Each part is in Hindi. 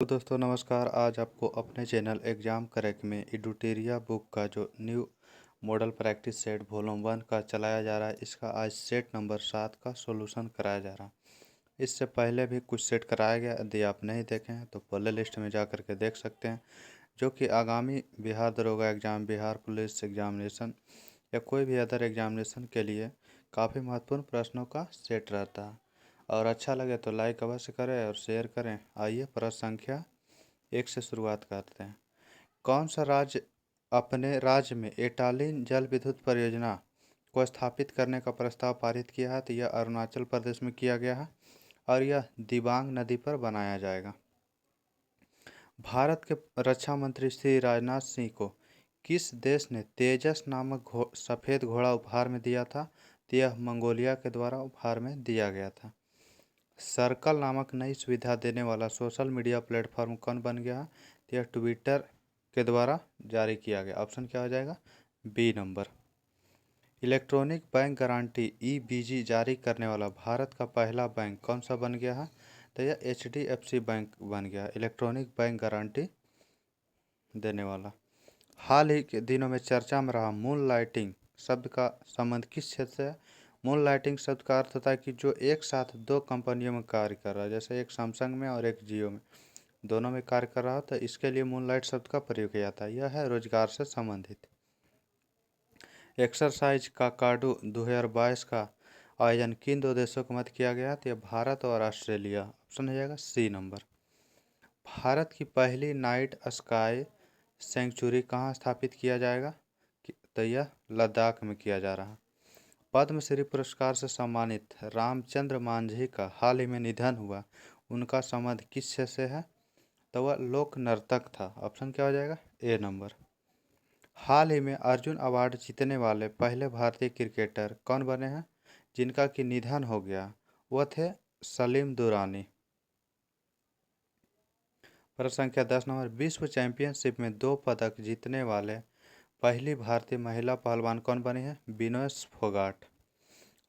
दोस्तों नमस्कार। आज आपको अपने चैनल एग्जाम क्रैक में एडुटेरिया बुक का जो new model practice set volume 1 का चलाया जा रहा है, इसका आज सेट नंबर 7 का सॉल्यूशन कराया जा रहा है। इससे पहले भी कुछ सेट कराया गया, यदि आप नहीं देखे हैं तो प्ले लिस्ट में जा कर के देख सकते हैं, जो कि आगामी बिहार दरोगा एग्ज़ाम, बिहार पुलिस एग्जामिनेशन या कोई भी अदर एग्जामिनेशन के लिए काफ़ी महत्वपूर्ण प्रश्नों का सेट रहता है। और अच्छा लगे तो लाइक अवश्य करें और शेयर करें। आइए प्रश्न संख्या 1 से शुरुआत करते हैं। कौन सा राज्य अपने राज्य में एटालिन जल विद्युत परियोजना को स्थापित करने का प्रस्ताव पारित किया है? तो यह अरुणाचल प्रदेश में किया गया है और यह दिबांग नदी पर बनाया जाएगा। भारत के रक्षा मंत्री श्री राजनाथ सिंह को किस देश ने तेजस नामक सफ़ेद घोड़ा उपहार में दिया था? तो यह मंगोलिया के द्वारा उपहार में दिया गया था। सर्कल नामक नई सुविधा देने वाला सोशल मीडिया प्लेटफॉर्म कौन बन गया? तो यह ट्विटर के द्वारा जारी किया गया। ऑप्शन क्या हो जाएगा? B number. Electronic bank guarantee EBG जारी करने वाला भारत का पहला बैंक कौन सा बन गया है? तो यह एचडीएफसी बैंक बन गया, इलेक्ट्रॉनिक बैंक गारंटी देने वाला। हाल ही के दिनों में चर्चा में रहा मून लाइटिंग शब्द का संबंध किस क्षेत्र से है? मून लाइटिंग शब्द का अर्थ होता है कि जो एक साथ दो कंपनियों में कार्य कर रहा है, जैसे एक सैमसंग में और एक जियो में, दोनों में कार्य कर रहा हो, तो इसके लिए मून लाइट शब्द का प्रयोग किया जाता है। यह है रोजगार से संबंधित। एक्सरसाइज का काडू 2022 का आयोजन किन दो देशों के मध्य किया गया? तो यह भारत और ऑस्ट्रेलिया। ऑप्शन हो जाएगा सी नंबर। भारत की पहली नाइट स्काई सेंचुरी कहाँ स्थापित किया जाएगा? तो यह लद्दाख में किया जा रहा है। पद्मश्री पुरस्कार से सम्मानित रामचंद्र मांझी का हाल ही में निधन हुआ, उनका संबंध किस क्षेत्र से है? तो वह लोक नर्तक था। ऑप्शन क्या हो जाएगा? ए नंबर। हाल ही में अर्जुन अवार्ड जीतने वाले पहले भारतीय क्रिकेटर कौन बने हैं जिनका कि निधन हो गया? वह थे सलीम दुरानी। प्रश्न संख्या 10 नंबर। विश्व चैंपियनशिप में 2 पदक जीतने वाले पहली भारतीय महिला पहलवान कौन बनी है? विनेश फोगाट।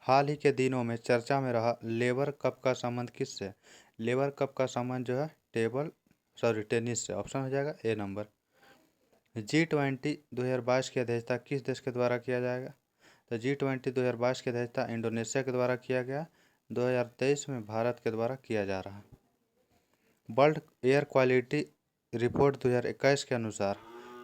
हाल ही के दिनों में चर्चा में रहा लेबर कप का संबंध किससे? लेबर कप का संबंध जो है टेनिस से। ऑप्शन हो जाएगा ए नंबर। G20 2022 की अध्यक्षता किस देश के द्वारा किया जाएगा? तो G20 2022 की अध्यक्षता इंडोनेशिया के द्वारा किया गया। 2023 में भारत के द्वारा किया जा रहा है। वर्ल्ड एयर क्वालिटी रिपोर्ट 2021 के अनुसार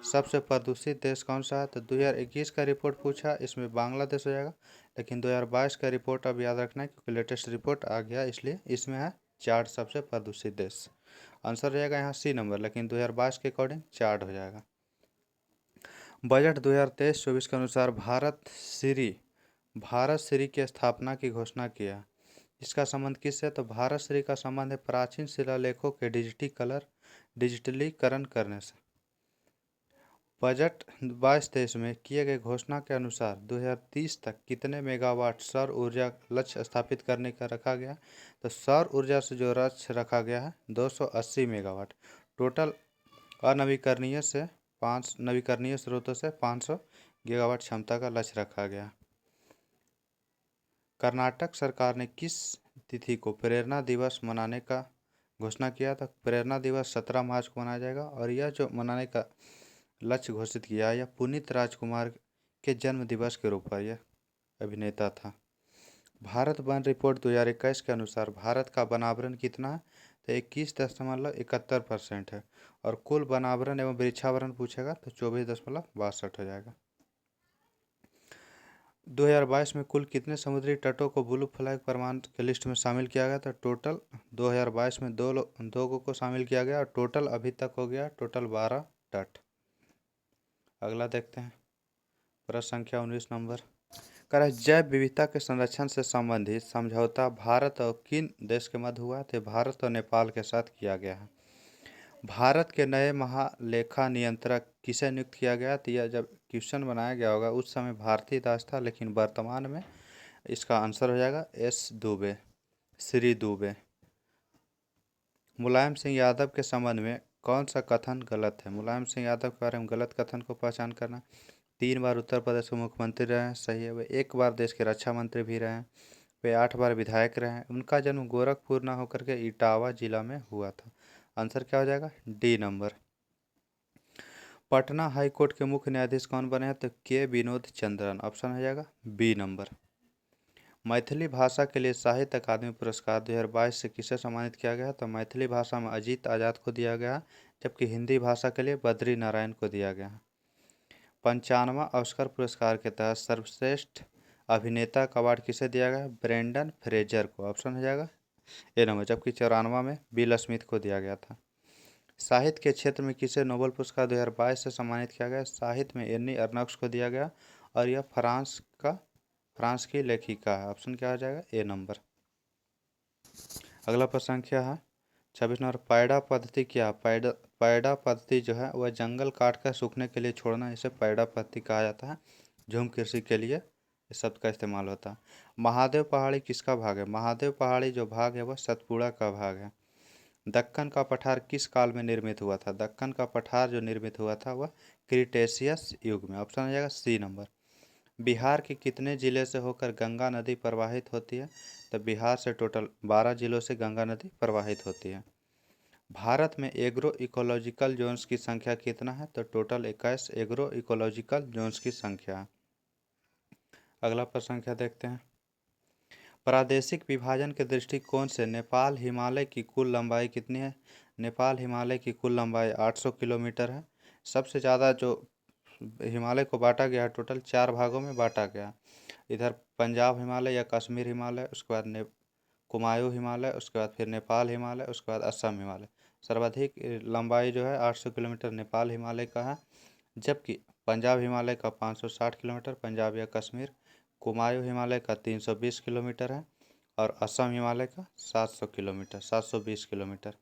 सबसे प्रदूषित देश कौन सा है? तो 2021 का रिपोर्ट पूछा, इसमें बांग्लादेश हो जाएगा, लेकिन 2022 का रिपोर्ट अब याद रखना है क्योंकि लेटेस्ट रिपोर्ट आ गया, इसलिए इसमें है चार्ट सबसे प्रदूषित देश। आंसर हो जाएगा यहाँ सी नंबर, लेकिन 2022 के अकॉर्डिंग चार्ट हो जाएगा। बजट 2023-24 के अनुसार भारत श्री की स्थापना की घोषणा किया। इसका संबंध किससे? तो भारत श्री का संबंध है प्राचीन शिलालेखों के डिजिटलीकरण करने से। बजट 22-23 में किए गए घोषणा के अनुसार 2030 तक कितने मेगावाट सौर ऊर्जा लक्ष्य स्थापित करने का रखा गया? तो सौर ऊर्जा से जो लक्ष्य रखा गया है 280 मेगावाट। टोटल अनवीकरणीय स्रोतों से 500 गीगावाट क्षमता का लक्ष्य रखा गया। कर्नाटक सरकार ने किस तिथि को प्रेरणा दिवस मनाने का घोषणा किया था? प्रेरणा दिवस 17 मार्च को मनाया जाएगा और यह जो मनाने का लक्ष्य घोषित किया, यह पुनीत राजकुमार के जन्म दिवस के रूप पर यह अभिनेता था। भारत वन रिपोर्ट 2021 के अनुसार भारत का वनावरण कितना है? तो 21.71% है और कुल वनावरण एवं वृक्षावरण पूछेगा तो 24.62 हो जाएगा। 2022 में कुल कितने समुद्री तटों को ब्लू फ्लैग प्रमाण के लिस्ट में शामिल किया गया? तो टोटल 2022 में दो को शामिल किया गया और टोटल अभी तक हो गया 12 तट। अगला देखते हैं प्रश्न संख्या 19 नंबर। जैव विविधता के संरक्षण से संबंधित समझौता भारत और किन देश के मध्य हुआ? तो भारत और नेपाल के साथ किया गया है। भारत के नए महालेखा नियंत्रक किसे नियुक्त किया गया? तो यह जब क्वेश्चन बनाया गया होगा उस समय भारतीय दास था, लेकिन वर्तमान में इसका आंसर हो जाएगा एस दुबे, श्री दुबे। मुलायम सिंह यादव के संबंध में कौन सा कथन गलत है? मुलायम सिंह यादव के बारे में गलत कथन को पहचान करना। 3 बार उत्तर प्रदेश के मुख्यमंत्री रहे हैं, सही है। वे 1 बार देश के रक्षा मंत्री भी रहे हैं। वे 8 बार विधायक रहे हैं। उनका जन्म गोरखपुर न होकर के इटावा जिला में हुआ था आंसर क्या हो जाएगा? D number. Patna high court के मुख्य न्यायाधीश कौन बने हैं? तो के विनोद चंद्रन, ऑप्शन हो जाएगा बी नंबर। मैथिली भाषा के लिए साहित्य अकादमी पुरस्कार 2022 से किसे सम्मानित किया गया? तो मैथिली भाषा में अजीत आजाद को दिया गया, जबकि हिंदी भाषा के लिए बद्री नारायण को दिया गया। 95वां ऑस्कर पुरस्कार के तहत सर्वश्रेष्ठ अभिनेता का अवार्ड किसे दिया गया? ब्रेंडन फ्रेजर को, ऑप्शन हो जाएगा ए नंबर। जबकि 94वां में बिल स्मिथ को दिया गया था। साहित्य के क्षेत्र में किसे नोबेल पुरस्कार 2022 से सम्मानित किया गया? साहित्य में एनी अर्नक्स को दिया गया और यह फ्रांस की लेखिका है। ऑप्शन क्या हो जाएगा? ए नंबर। अगला प्रश्न संख्या है 26 नंबर। पैडा पद्धति क्या? पैडा पद्धति जो है वह जंगल काट कर सूखने के लिए छोड़ना, इसे पैडा पद्धति कहा जाता है। झूम कृषि के लिए इस शब्द का इस्तेमाल होता है। महादेव पहाड़ी किसका भाग है? महादेव पहाड़ी जो भाग है वह सतपुड़ा का भाग है। दक्कन का पठार किस काल में निर्मित हुआ था? दक्कन का पठार जो निर्मित हुआ था वह क्रिटेशियस युग में। ऑप्शन हो जाएगा सी नंबर। बिहार के कितने जिले से होकर गंगा नदी प्रवाहित होती है? तो बिहार से टोटल 12 जिलों से गंगा नदी प्रवाहित होती है। भारत में एग्रो इकोलॉजिकल जोन्स की संख्या कितना है? तो टोटल 21 एग्रो इकोलॉजिकल जोन्स की संख्या है। अगला प्रश्न संख्या देखते हैं। प्रादेशिक विभाजन के दृष्टिकोण से नेपाल हिमालय की कुल लंबाई कितनी है? नेपाल हिमालय की कुल लंबाई 800 किलोमीटर है। सबसे ज़्यादा जो हिमालय को बांटा गया है, टोटल 4 भागों में बांटा गया। इधर पंजाब हिमालय या कश्मीर हिमालय, उसके बाद कुमायूं हिमालय, उसके बाद फिर नेपाल हिमालय, उसके बाद असम हिमालय। सर्वाधिक लंबाई जो है 800 किलोमीटर नेपाल हिमालय का है, जबकि पंजाब हिमालय का 560 किलोमीटर, पंजाब या कश्मीर। कुमायूं हिमालय का 320 किलोमीटर है और असम हिमालय का 700 किलोमीटर, 720 किलोमीटर।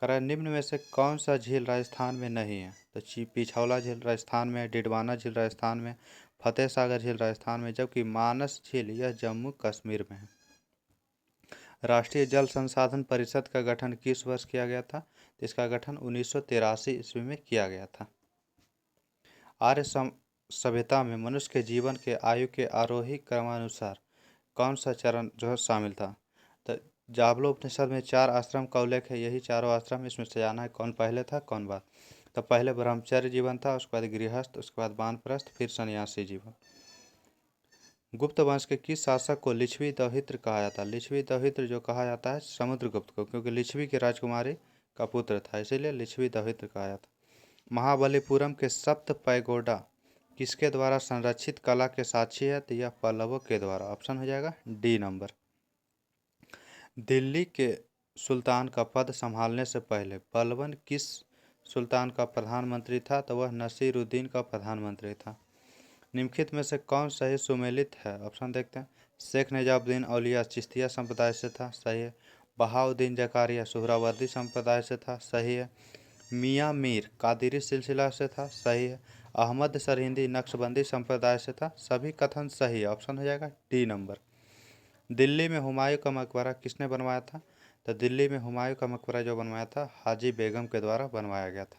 निम्न में से कौन सा झील राजस्थान में नहीं है? तो पिछौला झील राजस्थान में, डिडवाना झील राजस्थान में, फतेह सागर झील राजस्थान में, जबकि मानस झील यह जम्मू कश्मीर में है। राष्ट्रीय जल संसाधन परिषद का गठन किस वर्ष किया गया था? इसका गठन 1983 ईस्वी में किया गया था। आर्य सभ्यता में मनुष्य के जीवन के आयु के आरोही क्रमानुसार कौन सा चरण जो है शामिल था? तो जाबलोपनिषद में 4 आश्रम का उल्लेख है, यही चारों आश्रम इसमें से जाना है कौन पहले था कौन बाद। तो पहले ब्रह्मचर्य जीवन था, उसके बाद गृहस्थ, उसके बाद वानप्रस्थ, फिर सन्यासी जीवन। गुप्त वंश के किस शासक को लिच्छवी दौहित्र कहा जाता है? लिच्छवी दौहित्र जो कहा जाता है समुद्रगुप्त को, क्योंकि लिच्छवी की राजकुमारी का पुत्र था, इसीलिए लिच्छवी दौहित्र कहा जाता है। महाबलीपुरम के सप्त पैगोडा किसके द्वारा संरक्षित कला के साक्षी है? तो यह पल्लवों के द्वारा। ऑप्शन हो जाएगा डी नंबर। दिल्ली के सुल्तान का पद संभालने से पहले बलबन किस सुल्तान का प्रधानमंत्री था? तो वह नसीरुद्दीन का प्रधानमंत्री था। निम्नलिखित में से कौन सही सुमेलित है? ऑप्शन देखते हैं। शेख निजामुद्दीन औलिया चिश्तिया संप्रदाय से था, सही है। बहाउद्दीन जकारिया सुहरावर्दी संप्रदाय से था, सही है। मियाँ मीर कादिरी सिलसिला से था, सही है। अहमद सरहिंदी नक्शबंदी संप्रदाय से था, सभी कथन सही है। ऑप्शन हो जाएगा डी नंबर। दिल्ली में हुमायूं का मकबरा किसने बनवाया था? तो दिल्ली में हुमायूं का मकबरा जो बनवाया था हाजी बेगम के द्वारा बनवाया गया था।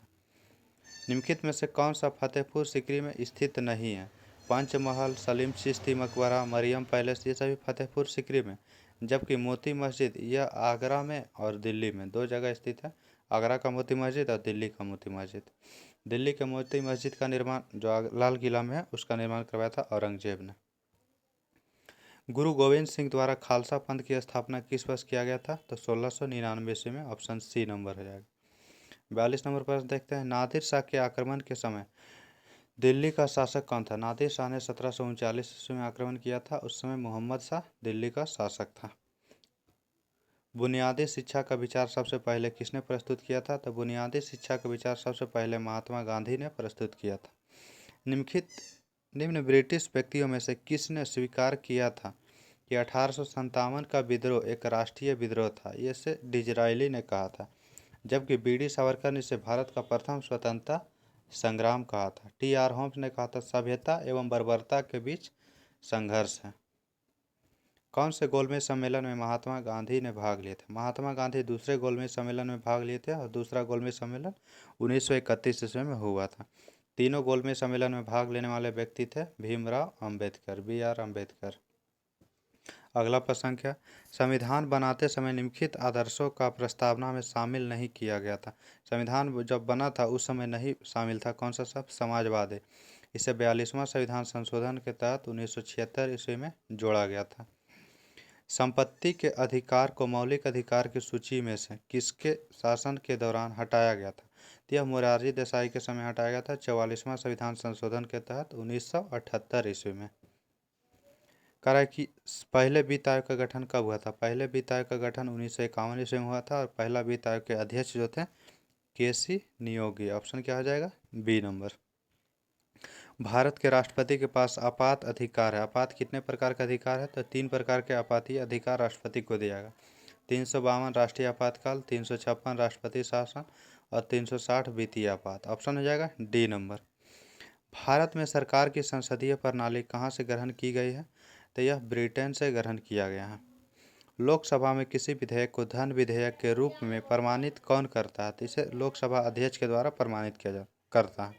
निम्नलिखित में से कौन सा फतेहपुर सीकरी में स्थित नहीं है? पंचमहल, सलीम चिश्ती मकबरा, मरियम पैलेस, ये सभी फतेहपुर सीकरी में, जबकि मोती मस्जिद यह आगरा में और दिल्ली में 2 जगह स्थित है। आगरा का मोती मस्जिद और दिल्ली का मोती मस्जिद। दिल्ली के मोती मस्जिद का निर्माण जो लाल किला में है उसका निर्माण करवाया था औरंगजेब ने। गुरु गोविंद सिंह द्वारा खालसा पंथ की स्थापना किस वर्ष किया गया था? तो 1699 ईस्वी में। ऑप्शन सी नंबर हो जाएगा। 42 नंबर पर देखते हैं। नादिर शाह के आक्रमण के समय दिल्ली का शासक कौन था? नादिर शाह ने 1739 ईस्वी में आक्रमण किया था, उस समय मोहम्मद शाह दिल्ली का शासक था। बुनियादी शिक्षा का विचार सबसे पहले किसने प्रस्तुत किया था? तो बुनियादी शिक्षा का विचार सबसे पहले महात्मा गांधी ने प्रस्तुत किया था। निम्न ब्रिटिश व्यक्तियों में से किसने स्वीकार किया था कि 1857 का विद्रोह एक राष्ट्रीय विद्रोह था? ये से डिजरायली ने कहा था, जबकि बीडी सावरकर ने इसे भारत का प्रथम स्वतंत्रता संग्राम कहा था। टी.आर. होम्स ने कहा था सभ्यता एवं बर्बरता के बीच संघर्ष है। कौन से गोलमेज सम्मेलन में महात्मा गांधी ने भाग लिए थे? महात्मा गांधी दूसरे गोलमेज सम्मेलन में भाग लिए थे और दूसरा गोलमेज सम्मेलन 1931 ईस्वी में हुआ था। तीनों गोलमेज सम्मेलन में भाग लेने वाले व्यक्ति थे भीमराव अंबेडकर, बी.आर. अम्बेडकर। अगला प्रश्न क्या, संविधान बनाते समय निम्नलिखित आदर्शों का प्रस्तावना में शामिल नहीं किया गया था। संविधान जब बना था उस समय नहीं शामिल था, कौन सा शब्द, समाजवादी। इसे 42वां संविधान संशोधन के तहत 1976 ईस्वी में जोड़ा गया था। संपत्ति के अधिकार को मौलिक अधिकार की सूची में से किसके शासन के दौरान हटाया गया था? तो यह मोरारजी देसाई के समय हटाया गया था, 44वां संविधान संशोधन के तहत 1978 ईस्वी में। कह रहा है कि पहले वित्त आयोग का गठन कब हुआ था? पहले वित्त आयोग का गठन 1951 ईस्वी में हुआ था और पहला वित्त आयोग के अध्यक्ष जो थे केसी नियोगी। ऑप्शन क्या हो जाएगा? B number. भारत के राष्ट्रपति के पास आपात अधिकार है। आपात कितने प्रकार का अधिकार है? तो 3 प्रकार के आपातीय अधिकार राष्ट्रपति को दिया जाएगा। 352 राष्ट्रीय आपातकाल, 356 राष्ट्रपति शासन और 360 वित्तीय आपात। ऑप्शन हो जाएगा डी नंबर। भारत में सरकार की संसदीय प्रणाली कहाँ से ग्रहण की गई है? तो यह ब्रिटेन से ग्रहण किया गया है। लोकसभा में किसी विधेयक को धन विधेयक के रूप में प्रमाणित कौन करता है? तो इसे लोकसभा अध्यक्ष के द्वारा प्रमाणित किया करता है,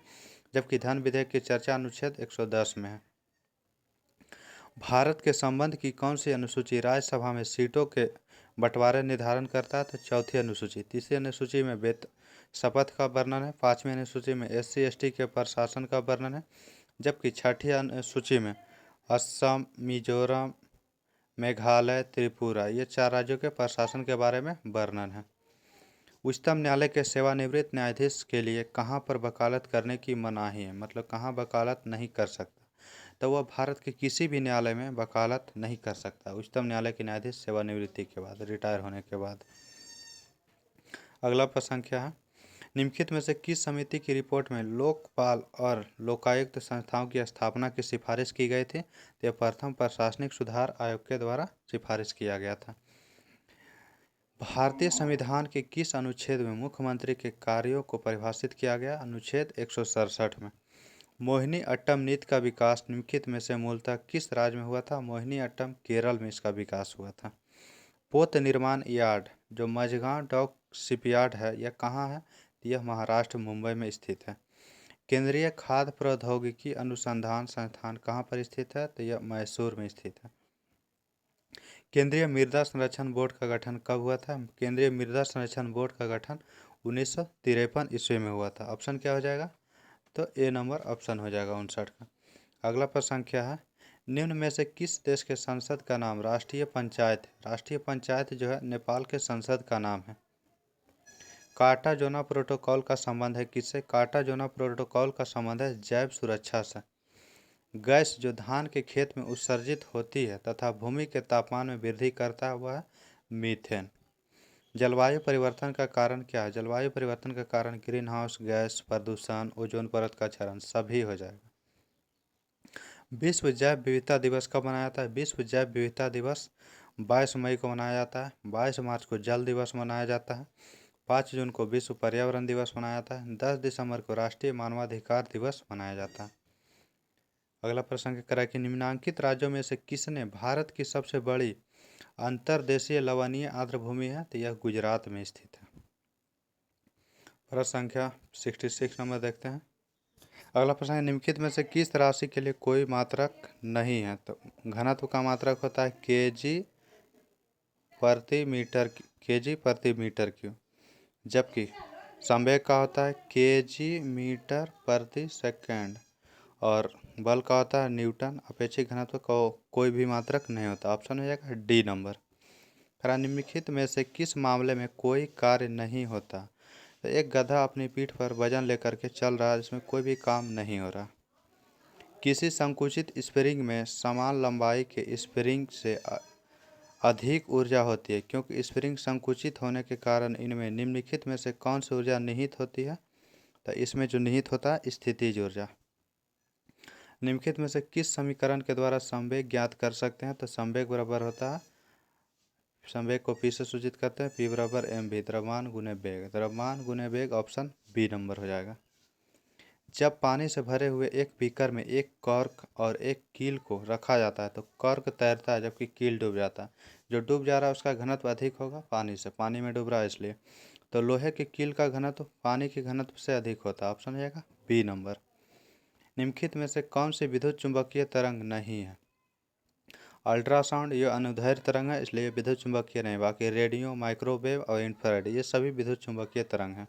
जबकि धन विधेयक की चर्चा अनुच्छेद 110 में है। भारत के संबंध की कौन सी अनुसूची राज्यसभा में सीटों के बंटवारे निर्धारण करता है? तो चौथी अनुसूची। तीसरी अनुसूची में वेतन शपथ का वर्णन है। 5वीं अनुसूची में SC ST के प्रशासन का वर्णन है, जबकि 6ठी अनुसूची में असम, मिजोरम, मेघालय, त्रिपुरा ये 4 राज्यों के प्रशासन के बारे में वर्णन है। उच्चतम न्यायालय के सेवानिवृत्त न्यायाधीश के लिए कहाँ पर वकालत करने की मनाही है? मतलब कहाँ वकालत नहीं कर सकता? तो वह भारत के किसी भी न्यायालय में वकालत नहीं कर सकता, उच्चतम न्यायालय के न्यायाधीश सेवानिवृत्ति के बाद, रिटायर होने के बाद। अगला प्रश्न क्या है, निम्नलिखित में से किस समिति की रिपोर्ट में लोकपाल और लोकायुक्त संस्थाओं की स्थापना की सिफारिश की गई थी? तो यह प्रथम प्रशासनिक सुधार आयोग के द्वारा सिफारिश किया गया था। भारतीय संविधान के किस अनुच्छेद में मुख्यमंत्री के कार्यों को परिभाषित किया गया? अनुच्छेद 167 में। मोहिनी अट्टम नीति का विकास निम्नलिखित में से मूलतः किस राज्य में हुआ था? मोहिनी अट्टम केरल में इसका विकास हुआ था। पोत निर्माण यार्ड जो मझगांव डॉक शिपयार्ड है, यह कहाँ है? यह महाराष्ट्र मुंबई में स्थित है। केंद्रीय खाद्य प्रौद्योगिकी अनुसंधान संस्थान कहाँ पर स्थित है? तो यह मैसूर में स्थित है। केंद्रीय मृदा संरक्षण बोर्ड का गठन कब हुआ था? केंद्रीय मृदा संरक्षण बोर्ड का गठन 1953 ईस्वी में हुआ था। ऑप्शन क्या हो जाएगा? तो ए नंबर ऑप्शन हो जाएगा 59 का। अगला प्रश्न क्या है, निम्न में से किस देश के संसद का नाम राष्ट्रीय पंचायत है? राष्ट्रीय पंचायत जो है नेपाल के संसद का नाम है। कार्टाजोना प्रोटोकॉल का संबंध है किससे? कार्टाजोना प्रोटोकॉल का संबंध है जैव सुरक्षा से। गैस जो धान के खेत में उत्सर्जित होती है तथा भूमि के तापमान में वृद्धि करता है वह मीथेन। जलवायु परिवर्तन का कारण क्या है? जलवायु परिवर्तन का कारण ग्रीन हाउस गैस, प्रदूषण, ओजोन परत का क्षरण सभी हो जाएगा। विश्व जैव विविधता दिवस कब मनाया जाता है? विश्व जैव विविधता दिवस 22 मई को मनाया जाता है। 22 मार्च को जल दिवस मनाया जाता है। 5 जून को विश्व पर्यावरण दिवस मनाया जाता है। 10 दिसंबर को राष्ट्रीय मानवाधिकार दिवस मनाया जाता है। अगला प्रश्न क्या है कि निम्नांकित राज्यों में से किसने भारत की सबसे बड़ी अंतर्देशीय लवणीय आर्द्रभूमि है? तो यह गुजरात में स्थित है। प्रश्न संख्या 66 नंबर देखते हैं। अगला प्रश्न है, निम्नलिखित में से किस राशि के लिए कोई मात्रक नहीं है? तो घनत्व का मात्रक होता है केजी प्रति मीटर क्यूब, जबकि संवेग का होता है केजी मीटर प्रति सेकेंड और बल का होता है न्यूटन। अपेक्षित घनत्व का कोई भी मात्रक नहीं होता। ऑप्शन हो जाएगा डी नंबर। निम्नलिखित में से किस मामले में कोई कार्य नहीं होता? तो एक गधा अपनी पीठ पर वजन लेकर के चल रहा है जिसमें कोई भी काम नहीं हो रहा। किसी संकुचित स्प्रिंग में समान लंबाई के स्प्रिंग से अधिक ऊर्जा होती है क्योंकि स्प्रिंग संकुचित होने के कारण इनमें निम्नलिखित में से कौन सी ऊर्जा निहित होती है? तो इसमें जो निहित होता है स्थितिज ऊर्जा। निम्नलिखित में से किस समीकरण के द्वारा संवेग ज्ञात कर सकते हैं? तो संवेग बराबर होता है, संवेग को पी से सूचित करते हैं, पी बराबर mv द्रव्यमान गुने वेग। द्रव्यमान गुने वेग ऑप्शन बी नंबर हो जाएगा। जब पानी से भरे हुए एक बीकर में एक कॉर्क और एक कील को रखा जाता है तो कॉर्क तैरता है जबकि कील डूब जाता है। जो डूब जा रहा है उसका घनत्व अधिक होगा पानी से, पानी में डूब रहा है इसलिए। तो लोहे की कील का घनत्व पानी के घनत्व से अधिक होता है। ऑप्शन हो जाएगा बी नंबर। निम्नलिखित में से कौन सी विद्युत चुंबकीय तरंग नहीं है? अल्ट्रासाउंड ये अनुदैर्ध्य तरंग है, इसलिए विद्युत चुंबकीय नहीं। बाकी रेडियो, माइक्रोवेव और इंफ्रारेड ये सभी विद्युत चुंबकीय तरंग हैं।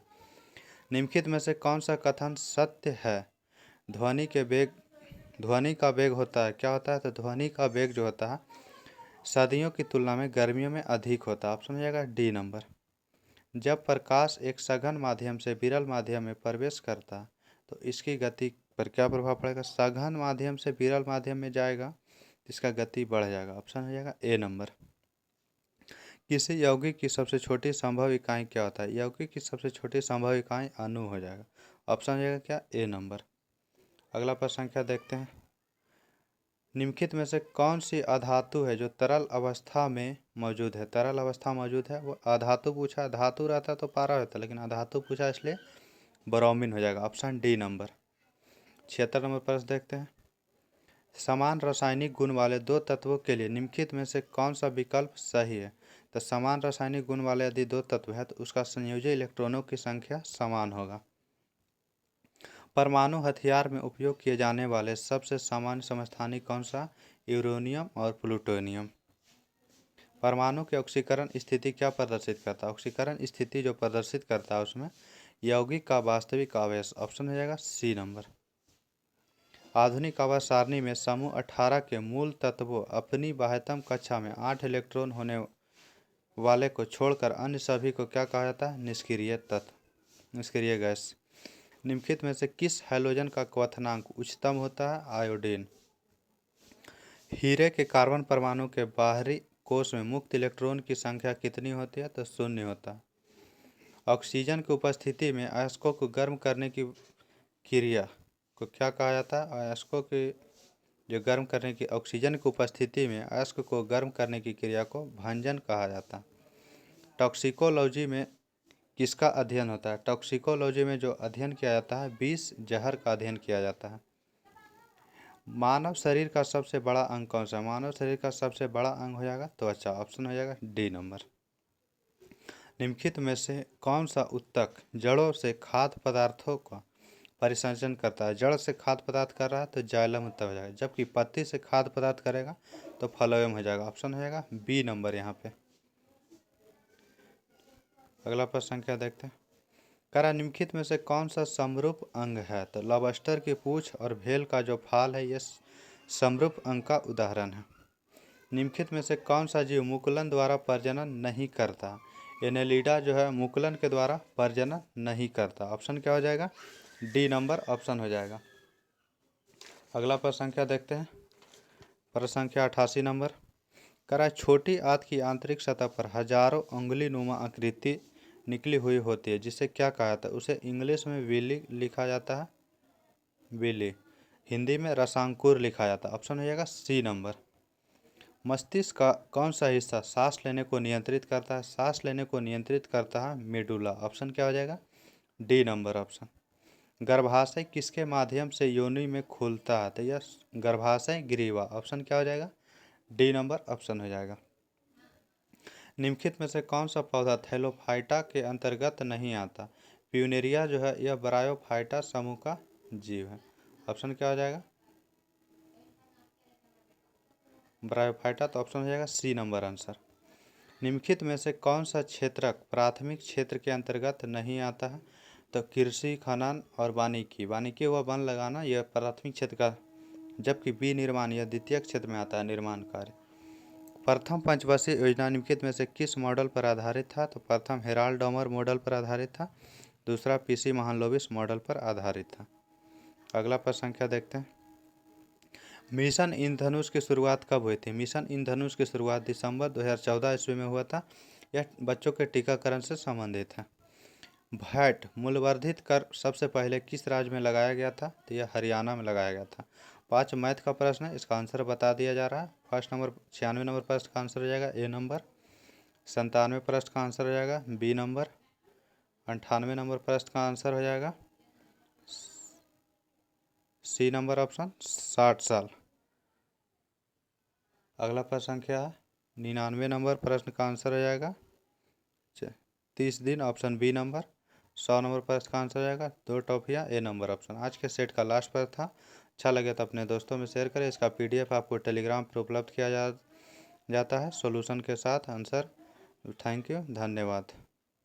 निम्नलिखित में से कौन सा कथन सत्य है? ध्वनि का वेग होता है, क्या होता है? तो ध्वनि का वेग जो होता है सर्दियों की तुलना में गर्मियों में अधिक होता है। ऑप्शन हो जाएगा डी नंबर। जब प्रकाश एक सघन माध्यम से विरल माध्यम में प्रवेश करता है तो इसकी गति पर क्या प्रभाव पड़ेगा? सघन माध्यम से विरल माध्यम में जाएगा तो इसका गति बढ़ जाएगा। ऑप्शन हो जाएगा ए नंबर। किसी यौगिक की सबसे छोटी संभव इकाई क्या होता है? यौगिक की सबसे छोटी संभव इकाई अणु हो जाएगा। ऑप्शन हो जाएगा क्या? ए नंबर। अगला प्रश्न संख्या देखते हैं। निम्नलिखित में से कौन सी अधातु है जो तरल अवस्था में मौजूद है? तरल अवस्था मौजूद है, वो अधातु पूछा। धातु रहता तो पारा होता, लेकिन अधातु पूछा इसलिए ब्रोमीन हो जाएगा। Option D number. 76 नंबर प्रश्न देखते हैं। समान रासायनिक गुण वाले दो तत्वों के लिए निम्नलिखित में से कौन सा विकल्प सही है? तो समान रासायनिक गुण वाले यदि दो तत्व है तो उसका संयोजी इलेक्ट्रॉनों की संख्या समान होगा। परमाणु हथियार में उपयोग किए जाने वाले सबसे सामान्य समस्थानिक कौन सा? यूरेनियम और प्लूटोनियम। परमाणु के ऑक्सीकरण स्थिति क्या प्रदर्शित करता है? ऑक्सीकरण स्थिति जो प्रदर्शित करता है उसमें यौगिक का वास्तविक आवेश। ऑप्शन हो जाएगा सी नंबर। आधुनिक आवर्त सारणी में समूह 18 के मूल तत्वों अपनी बाह्यतम कक्षा में 8 इलेक्ट्रॉन होने वाले को छोड़कर अन्य सभी को क्या कहा जाता है? निष्क्रिय तत्व, निष्क्रिय गैस। निम्नलिखित में से किस हैलोजन का क्वथनांक उच्चतम होता है? आयोडीन। हीरे के कार्बन परमाणु के बाहरी कोश में मुक्त इलेक्ट्रॉन की संख्या कितनी होती है? तो 0 होता है। ऑक्सीजन की उपस्थिति में अयस्कों को गर्म करने की क्रिया को क्या कहा जाता है? अयस्कों की जो गर्म करने की ऑक्सीजन की उपस्थिति में अयस्क को गर्म करने की क्रिया को भंजन कहा जाता है। टॉक्सिकोलॉजी में किसका अध्ययन होता है? टॉक्सिकोलॉजी में जो अध्ययन किया जाता है विष जहर का अध्ययन किया जाता है। मानव शरीर का सबसे बड़ा अंग कौन सा? मानव शरीर का सबसे बड़ा अंग हो जाएगा त्वचा। ऑप्शन हो जाएगा डी नंबर। निम्नलिखित में से कौन सा ऊतक जड़ों से खाद्य पदार्थों का परिसंचरण करता है? जड़ से खाद्य पदार्थ कर रहा है तो जाइलम ऊतक हो जाएगा, जबकि पत्ती से खाद्य पदार्थ करेगा तो फ्लोएम हो जाएगा। ऑप्शन हो जाएगा बी नंबर यहाँ पे। अगला प्रश्न संख्या देखते हैं। करा निम्नलिखित में से कौन सा समरूप अंग है? तो लॉबस्टर की पूंछ और भेल का जो फाल है ये समरूप अंग का उदाहरण है। निम्नलिखित में से कौन सा जीव मुकुलन द्वारा प्रजनन नहीं करता? एनेलिडा जो है मुकुलन के द्वारा प्रजनन नहीं करता। ऑप्शन क्या हो जाएगा? डी नंबर ऑप्शन हो जाएगा। अगला प्रश्न संख्या देखते हैं। प्रश्न संख्या 88 नंबर। करा छोटी आंत की आंतरिक सतह पर हजारों उंगली नुमा आकृति निकली हुई होती है, जिसे क्या कहा जाता है? उसे इंग्लिश में विली लिखा जाता है, विली। हिंदी में रसांकुर लिखा जाता है। ऑप्शन हो जाएगा सी नंबर। मस्तिष्क का कौन सा हिस्सा सांस लेने को नियंत्रित करता है? सांस लेने को नियंत्रित करता है मेडुला। ऑप्शन क्या हो जाएगा? D number option. गर्भाशय किसके माध्यम से योनि में खुलता है? तो यह गर्भाशय ग्रीवा। ऑप्शन क्या हो जाएगा? डी नंबर ऑप्शन हो जाएगा। निम्नलिखित में से कौन सा पौधा थैलोफाइटा के अंतर्गत नहीं आता? प्यूनेरिया जो है यह ब्रायोफाइटा समूह का जीव है। ऑप्शन क्या हो जाएगा? ब्रायोफाइटा, तो ऑप्शन हो जाएगा सी नंबर आंसर। निम्नलिखित में से कौन सा क्षेत्रक प्राथमिक क्षेत्र के अंतर्गत नहीं आता है? तो कृषि, खनन और वानिकी। वानिकी व वन लगाना यह प्राथमिक क्षेत्र का, जबकि विनिर्माण यह द्वितीय क्षेत्र में आता है, निर्माण कार्य। प्रथम पंचवर्षीय योजना निम्नलिखित में से किस मॉडल पर आधारित था? तो प्रथम हेराल्ड डॉमर मॉडल पर आधारित था, दूसरा पीसी महालनोबिस मॉडल पर आधारित था। अगला प्रश्न संख्या देखते हैं। मिशन इंद्रधनुष की शुरुआत कब हुई थी? मिशन इंद्रधनुष की शुरुआत दिसंबर 2014 ईस्वी में हुआ था। यह बच्चों के टीकाकरण से संबंधित है। वैट मूल्यवर्धित कर सबसे पहले किस राज्य में लगाया गया था? तो यह हरियाणा में लगाया गया था। 5 मैथ का प्रश्न है, इसका आंसर बता दिया जा रहा है। फर्स्ट नंबर 96 नंबर प्रश्न का आंसर हो जाएगा ए नंबर। 97 प्रश्न का आंसर हो जाएगा बी नंबर। 98 नंबर प्रश्न का आंसर हो जाएगा सी नंबर ऑप्शन 60 साल। अगला प्रश्न संख्या 99 नंबर प्रश्न का आंसर हो जाएगा 30 दिन, ऑप्शन बी नंबर। 100 नंबर प्रश्न का आंसर हो जाएगा 2 टॉफियाँ, ए नंबर ऑप्शन। आज के सेट का लास्ट प्रश्न था। अच्छा लगे तो अपने दोस्तों में शेयर करें। इसका PDF आपको टेलीग्राम पर उपलब्ध किया जाता है सॉल्यूशन के साथ आंसर। थैंक यू, धन्यवाद।